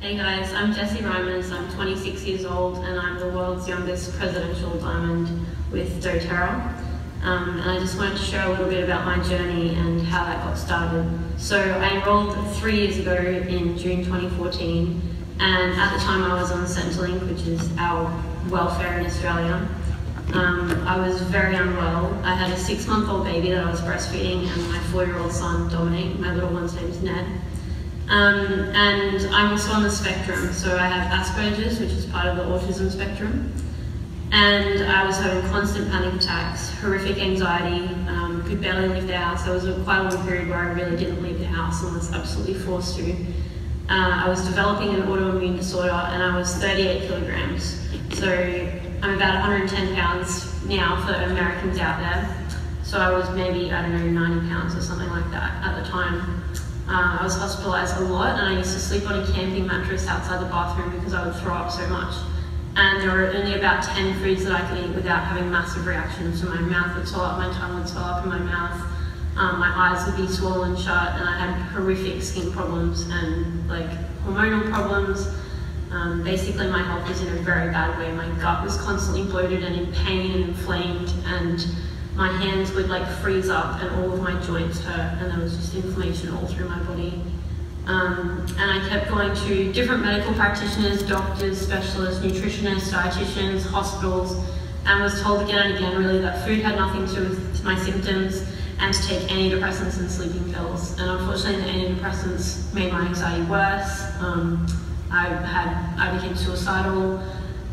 Hey guys, I'm Jessie Reimers, I'm 26 years old and I'm the world's youngest presidential diamond with doTERRA. And I just wanted to share a little bit about my journey and how that got started. So I enrolled 3 years ago in June 2014, and at the time I was on Centrelink, which is our welfare in Australia. I was very unwell. I had a 6-month-old baby that I was breastfeeding and my 4-year-old son, Dominic. My little one's name is Ned. And I'm also on the spectrum, so I have Asperger's, which is part of the autism spectrum. And I was having constant panic attacks, horrific anxiety, could barely leave the house. There was quite a long period where I really didn't leave the house and was absolutely forced to. I was developing an autoimmune disorder and I was 38 kilograms. So I'm about 110 pounds now for Americans out there. So I was maybe, I don't know, 90 pounds or something like that at the time. I was hospitalised a lot and I used to sleep on a camping mattress outside the bathroom because I would throw up so much. And there were only about 10 foods that I could eat without having massive reactions. So my mouth would swell up, my tongue would swell up in my mouth, my eyes would be swollen shut, and I had horrific skin problems and like hormonal problems. Basically my health was in a very bad way. My gut was constantly bloated and in pain and inflamed, and my hands would like freeze up and all of my joints hurt, and there was just inflammation all through my body. And I kept going to different medical practitioners, doctors, specialists, nutritionists, dietitians, hospitals, and was told again and again really that food had nothing to do with my symptoms and to take antidepressants and sleeping pills. And unfortunately the antidepressants made my anxiety worse. I became suicidal,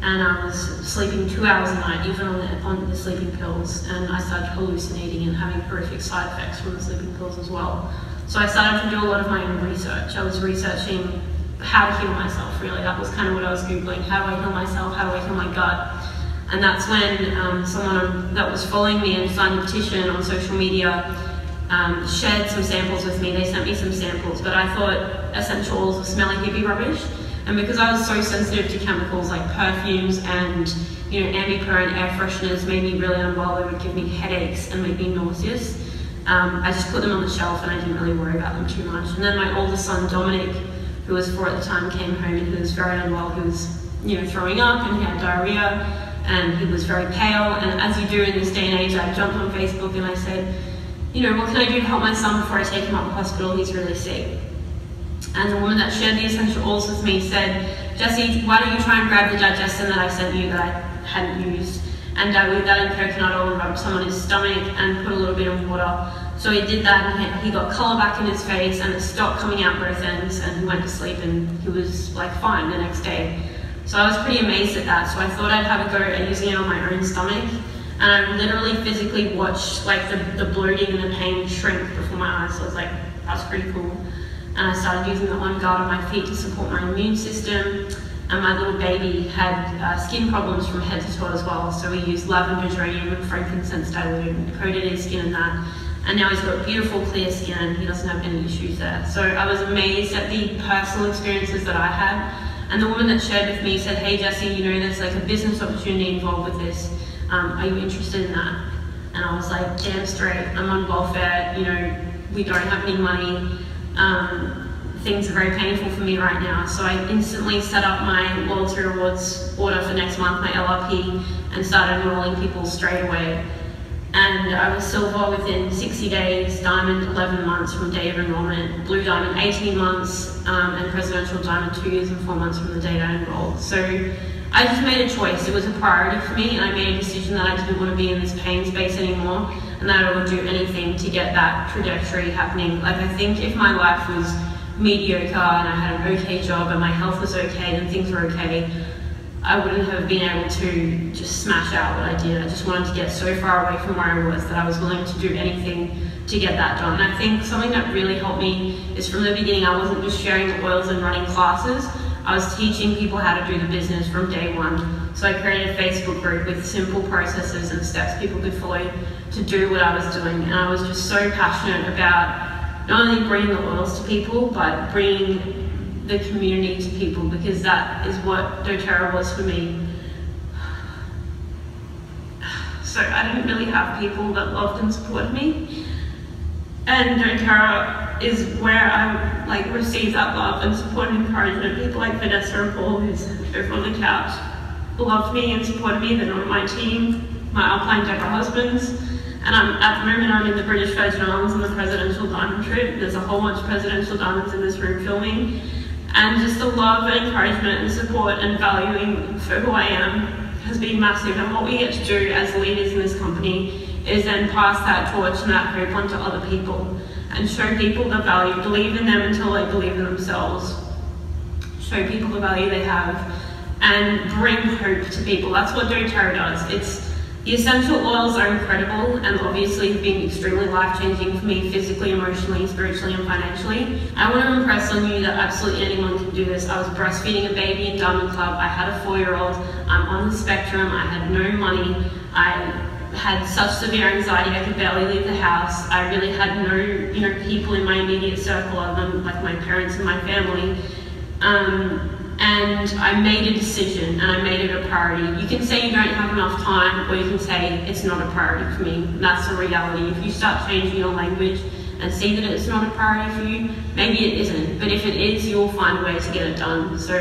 and I was sleeping 2 hours a night, even on the sleeping pills, and I started hallucinating and having horrific side effects from the sleeping pills as well. So I started to do a lot of my own research. I was researching how to heal myself, really. That was kind of what I was Googling. How do I heal myself? How do I heal my gut? And that's when someone that was following me and signed a petition on social media shared some samples with me. They sent me some samples, but I thought essential oils were smelly hippie rubbish. And because I was so sensitive to chemicals like perfumes and Ambipur and air fresheners made me really unwell, they would give me headaches and make me nauseous. I just put them on the shelf and I didn't really worry about them too much. And then my oldest son, Dominic, who was 4 at the time, came home and he was very unwell. He was throwing up and he had diarrhea and he was very pale. And as you do in this day and age, I jumped on Facebook and I said, what can I do to help my son before I take him up to the hospital? He's really sick. And the woman that shared the essential oils with me said, Jessie, why don't you try and grab the digestin that I sent you that I hadn't used, and dilute that in coconut oil and rub some on his stomach and put a little bit of water. So he did that and he got colour back in his face and it stopped coming out both ends, and he went to sleep and he was like fine the next day. So I was pretty amazed at that, so I thought I'd have a go at using it on my own stomach. And I literally physically watched like the bloating and the pain shrink before my eyes. So I was like, that's pretty cool. And I started using the On Guard on my feet to support my immune system. And my little baby had skin problems from head to toe as well. So we used lavender, geranium, and frankincense diluted and coated his skin in that. And now he's got beautiful clear skin and he doesn't have any issues there. So I was amazed at the personal experiences that I had. And the woman that shared with me said, hey Jessie, there's like a business opportunity involved with this. Are you interested in that? And I was like, damn straight, I'm on welfare, we don't have any money. Things are very painful for me right now. So I instantly set up my loyalty rewards order for next month, my LRP, and started enrolling people straight away. And I was silver within 60 days, diamond 11 months from day of enrollment, blue diamond 18 months, and presidential diamond 2 years and 4 months from the date I enrolled. So I just made a choice. It was a priority for me, and I made a decision that I didn't want to be in this pain space anymore, and that I would do anything to get that trajectory happening. Like, I think if my life was mediocre and I had an okay job and my health was okay and things were okay, I wouldn't have been able to just smash out what I did. I just wanted to get so far away from where I was that I was willing to do anything to get that done. And I think something that really helped me is from the beginning, I wasn't just sharing the oils and running classes. I was teaching people how to do the business from day one. So I created a Facebook group with simple processes and steps people could follow to do what I was doing. And I was just so passionate about not only bringing the oils to people, but bringing the community to people, because that is what doTERRA was for me. So I didn't really have people that loved and supported me. And doTERRA is where I receive that love and support and encouragement. People like Vanessa and Paul, who's over on the couch, loved me and supported me. They're not on my team. My Alpine Decker husbands. And at the moment I'm in the British Virgin Islands on the Presidential Diamond trip. There's a whole bunch of Presidential Diamonds in this room filming. And just the love and encouragement and support and valuing for who I am has been massive. And what we get to do as leaders in this company is then pass that torch and that hope onto other people and show people the value, believe in them until they believe in themselves, show people the value they have, and bring hope to people. That's what doTERRA does. The essential oils are incredible and obviously have been extremely life-changing for me physically, emotionally, spiritually and financially. I want to impress on you that absolutely anyone can do this. I was breastfeeding a baby in Diamond Club. I had a 4-year-old. I'm on the spectrum. I had no money. I had such severe anxiety I could barely leave the house. I really had no people in my immediate circle other than like my parents and my family. And I made a decision and I made it a priority. You can say you don't have enough time, or you can say it's not a priority for me. And that's the reality. If you start changing your language and see that it's not a priority for you, maybe it isn't. But if it is, you'll find a way to get it done. So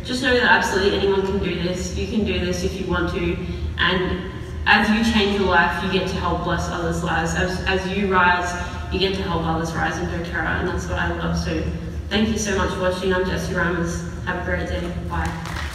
just know that absolutely anyone can do this. You can do this if you want to. And as you change your life, you get to help bless others' lives. As you rise, you get to help others rise in doTERRA, and that's what I love. So thank you so much for watching. I'm Jessie Ramos. Have a great day. Bye.